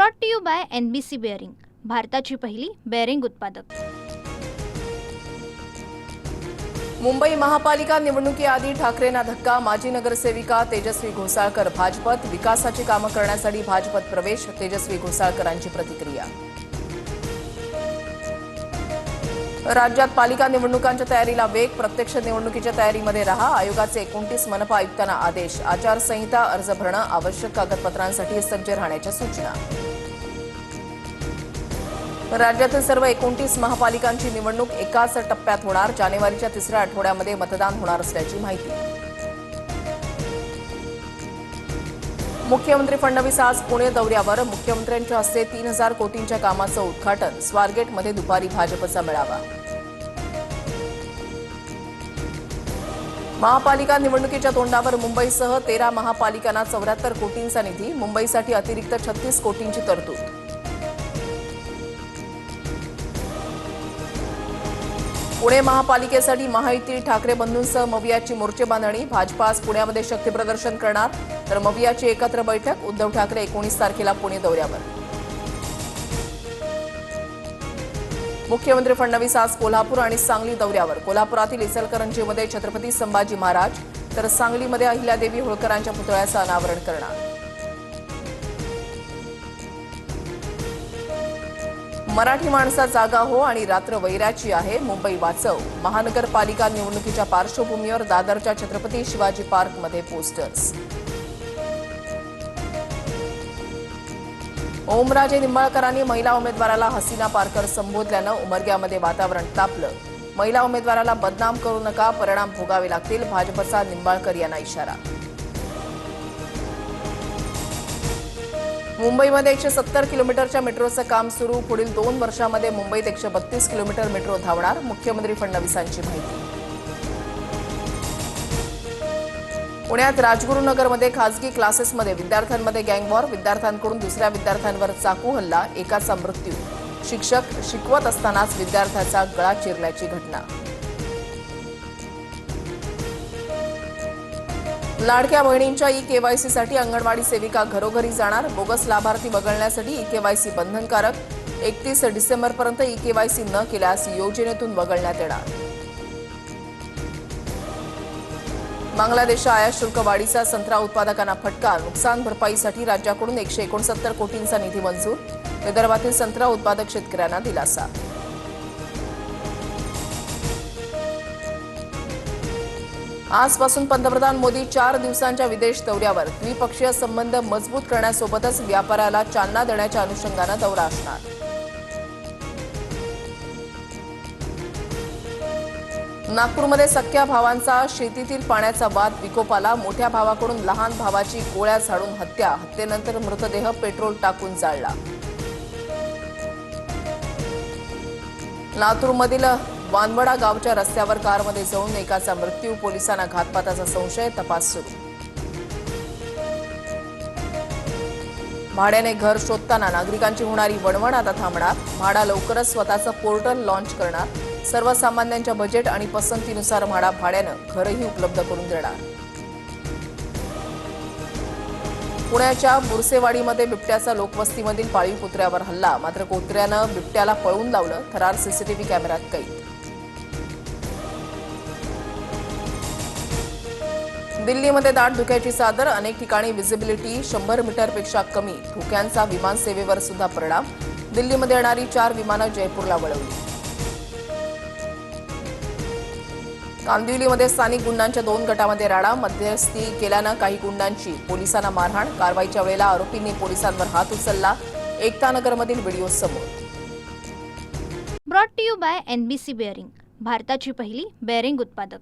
Brought to you by NBC bearing, भारताची पहिली bearing उत्पादक। मुंबई महापालिका निवडणुकीआधी ठाकरेंना धक्का। माजी नगरसेविका तेजस्वी घोसाळकर भाजपत, विकासाची कामं करण्यासाठी भाजपत प्रवेश। तेजस्वी घोसाळकरांची प्रतिक्रिया। राज्यात पालिका निवडणुकांच्या तयारीला वेग, प्रत्यक्ष निवडणुकीच्या तयारीमध्ये रहा। आयोगाचे 29 मनपा आयुक्तांना आदेश। आचारसंहिता अर्ज भरणं, आवश्यक कागदपत्रांसाठी सज्ज राहण्याच्या सूचना। राज्यातील सर्व 29 महापालिकांची निवडणूक एकाच टप्प्यात होणार। जानेवारीच्या तिसऱ्या आठवड्यामध्ये मतदान होणार असल्याची माहिती। मुख्यमंत्री फडणवीस आज पुणे दौऱ्यावर। मुख्यमंत्र्यांच्या हस्ते 3000 कोटींच्या कामाचं उद्घाटन। स्वारगेटमध्ये दुपारी भाजपचा मेळावा। महापालिका निवडणुकीच्या तोंडावर मुंबईसह 13 महापालिकांना 74 कोटींचा निधी। मुंबईसाठी अतिरिक्त 36 कोटींची तरतूद। पुणे महापालिकेसाठी महायुती ठाकरे बंधूंसह मवियाची मोर्चे बांधणी। भाजप आज पुण्यामध्ये शक्तीप्रदर्शन करणार, तर मवियाची एकत्र बैठक। उद्धव ठाकरे 19 तारखेला पुणे दौऱ्यावर। मुख्यमंत्री फडणवीस आज कोल्हापूर आणि सांगली दौऱ्यावर। कोल्हापुरातील इचलकरंजीमध्ये छत्रपती संभाजी महाराज, तर सांगलीमध्ये अहिल्यादेवी होळकरांच्या पुतळ्याचं अनावरण करणार। मराठी माणसा जागा हो आणि रात्र वैराची आहे, मुंबई वाचव। महानगरपालिका निवडणुकीच्या पार्श्वभूमीवर दादरच्या छत्रपती शिवाजी पार्कमध्ये पोस्टर्स। ओमराजे निंबाळकरांनी महिला उमेदवाराला हसीना पारकर संबोधल्यानं उमरग्यामध्ये वातावरण तापलं। महिला उमेदवाराला बदनाम करू नका, परिणाम भोगावे लागतील, भाजपचा निंबाळकर यांना इशारा। मुंबईमध्ये 170 किलोमीटरच्या मेट्रोचं काम सुरू। पुढील 2 वर्षांमध्ये मुंबईत 132 किलोमीटर मेट्रो धावणार, मुख्यमंत्री फडणवीसांची माहिती। पुण्यात राजगुरुनगरमध्ये खासगी क्लासेसमध्ये विद्यार्थ्यांमध्ये गँगवॉर। विद्यार्थ्यांकडून दुसऱ्या विद्यार्थ्यांवर चाकू हल्ला, एकाचा मृत्यू। शिक्षक शिकवत असतानाच विद्यार्थ्याचा गळा चिरल्याची घटना। लाडक्या बहिणींच्या ई-केवायसीसाठी अंगणवाडी सेविका घरोघरी जाणार। बोगस लाभार्थी वगळण्यासाठी ई-केवायसी बंधनकारक। 31 डिसेंबरपर्यंत ई-केवायसी न केल्यास योजनेतून वगळण्यात येणार। बांगलादेशच्या आयात शुल्क वाढीचा संत्रा उत्पादकांना फटका। नुकसान भरपाईसाठी राज्याकडून 169 कोटींचा निधी मंजूर। विदर्भातील संत्रा उत्पादक शेतकऱ्यांना दिलासा। आजपासून पंतप्रधान मोदी 4 दिवसांच्या विदेश दौऱ्यावर। द्विपक्षीय संबंध मजबूत करण्यासोबतच व्यापाराला चालना देण्याच्या अनुषंगानं दौरा असणार। नागपूरमध्ये सख्या भावांचा शेतीतील पाण्याचा वाद विकोपाला। मोठ्या भावाकडून लहान भावाची गोळ्या झाडून हत्या। हत्येनंतर मृतदेह पेट्रोल टाकून जाळला। लातूरमधील वानवडा गावच्या रस्त्यावर कारमध्ये जाऊन एकाचा मृत्यू। पोलिसांना घातपाताचा संशय, तपास सुरू। भाड्याने घर शोधताना नागरिकांची होणारी वणवण आता थांबणार। म्हाडा लवकरच स्वतःचं पोर्टल लॉन्च करणार। सर्वसामान्यांच्या बजेट आणि पसंतीनुसार म्हाडा भाड्यानं घरही उपलब्ध करून देणार। पुण्याच्या बुरसेवाडीमध्ये बिबट्याचा लोकवस्तीमधील पाळीव कुत्र्यावर हल्ला, मात्र कुत्र्यानं बिबट्याला पळवून लावलं। थरार सीसीटीव्ही कॅमेऱ्यात कैद। दिल्लीमध्ये दाट धुक्याची चादर, अनेक ठिकाणी व्हिजिबिलिटी 100 मीटरपेक्षा कमी। धुक्यांचा विमानसेवेवर सुद्धा परिणाम। दिल्लीमध्ये येणारी 4 विमानं जयपूरला वळवली। कांदिवलीमध्ये स्थानिक गुंडांच्या 2 गटामध्ये राडा। मध्यस्थी केल्यानं काही गुंडांची पोलिसांना मारहाण। कारवाईच्या वेळेला आरोपींनी पोलिसांवर हात उचलला। एकतानगरमधील व्हिडिओ समोर। Brought to you by NBC bearing, भारताची पहिली बेअरिंग उत्पादक।